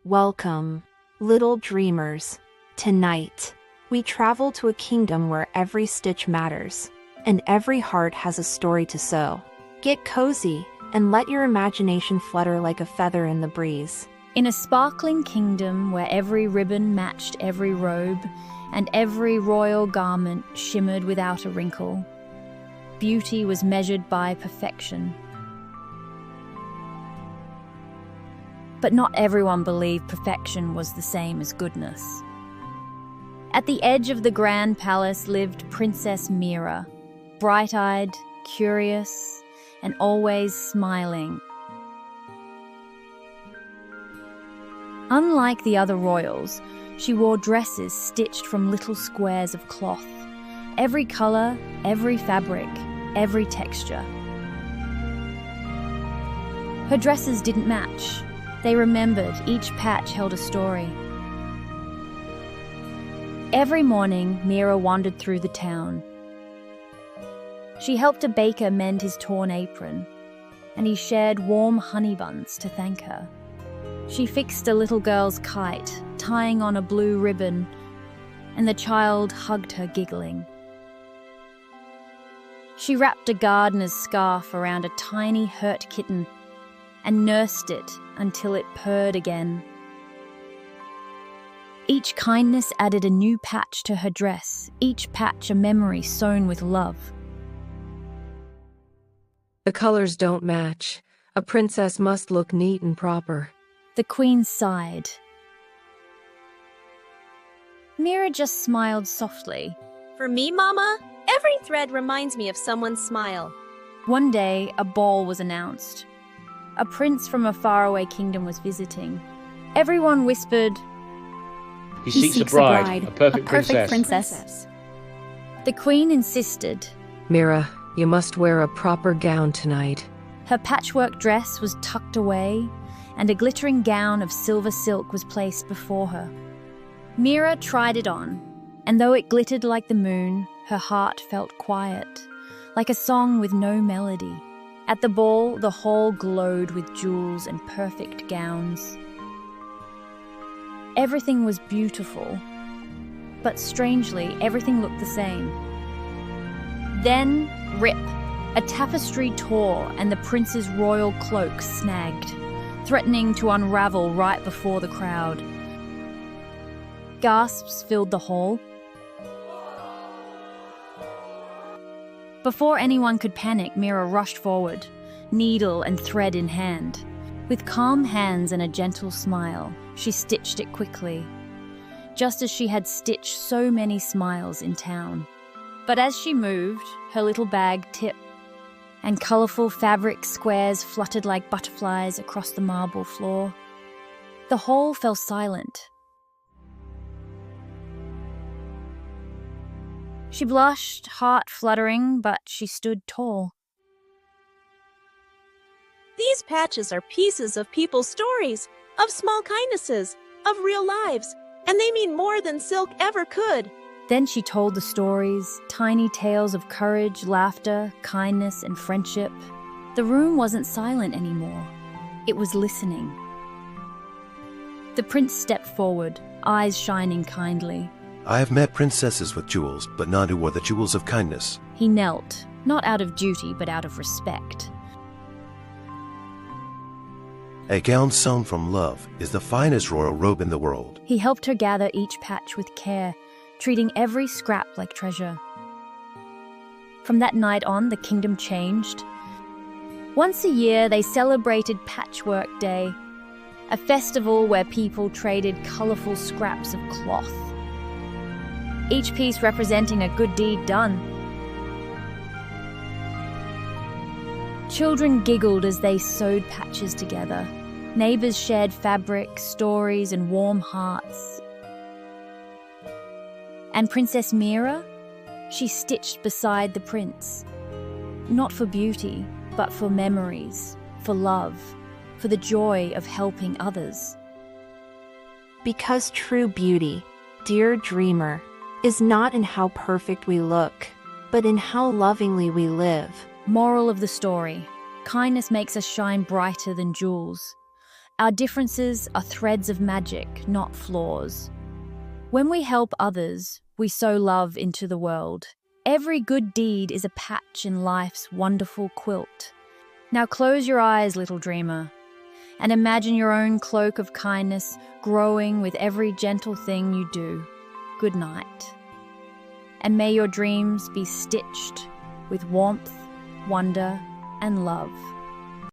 Welcome, little dreamers. Tonight, we travel to a kingdom where every stitch matters, and every heart has a story to sew. Get cozy and let your imagination flutter like a feather in the breeze. In a sparkling kingdom where every ribbon matched every robe, and every royal garment shimmered without a wrinkle, beauty was measured by perfection. But not everyone believed perfection was the same as goodness. At the edge of the grand palace lived Princess Mira, bright-eyed, curious, and always smiling. Unlike the other royals, she wore dresses stitched from little squares of cloth, every color, every fabric, every texture. Her dresses didn't match. They remembered each patch held a story. Every morning, Mira wandered through the town. She helped a baker mend his torn apron, and he shared warm honey buns to thank her. She fixed a little girl's kite, tying on a blue ribbon, and the child hugged her, giggling. She wrapped a gardener's scarf around a tiny hurt kitten and nursed it until it purred again. Each kindness added a new patch to her dress, each patch a memory sewn with love. The colors don't match. A princess must look neat and proper. The queen sighed. Mira just smiled softly. For me, Mama, every thread reminds me of someone's smile. One day, a ball was announced. A prince from a faraway kingdom was visiting. Everyone whispered, He seeks a bride, a perfect princess. The queen insisted. Mira, you must wear a proper gown tonight. Her patchwork dress was tucked away, and a glittering gown of silver silk was placed before her. Mira tried it on, and though it glittered like the moon, her heart felt quiet, like a song with no melody. At the ball, the hall glowed with jewels and perfect gowns. Everything was beautiful, but strangely, everything looked the same. Then, rip! A tapestry tore and the prince's royal cloak snagged, threatening to unravel right before the crowd. Gasps filled the hall. Before anyone could panic, Mira rushed forward, needle and thread in hand. With calm hands and a gentle smile, she stitched it quickly, just as she had stitched so many smiles in town. But as she moved, her little bag tipped, and colourful fabric squares fluttered like butterflies across the marble floor. The hall fell silent. She blushed, heart fluttering, but she stood tall. These patches are pieces of people's stories, of small kindnesses, of real lives, and they mean more than silk ever could. Then she told the stories, tiny tales of courage, laughter, kindness, and friendship. The room wasn't silent anymore. It was listening. The prince stepped forward, eyes shining kindly. I have met princesses with jewels, but none who wore the jewels of kindness. He knelt, not out of duty, but out of respect. A gown sewn from love is the finest royal robe in the world. He helped her gather each patch with care, treating every scrap like treasure. From that night on, the kingdom changed. Once a year, they celebrated Patchwork Day, a festival where people traded colourful scraps of cloth, each piece representing a good deed done. Children giggled as they sewed patches together. Neighbours shared fabric, stories, and warm hearts. And Princess Mira? She stitched beside the prince. Not for beauty, but for memories, for love, for the joy of helping others. Because true beauty, dear dreamer, is not in how perfect we look, but in how lovingly we live. Moral of the story: kindness makes us shine brighter than jewels. Our differences are threads of magic, not flaws. When we help others, we sow love into the world. Every good deed is a patch in life's wonderful quilt. Now close your eyes, little dreamer, and imagine your own cloak of kindness growing with every gentle thing you do. Good night. And may your dreams be stitched with warmth, wonder, and love.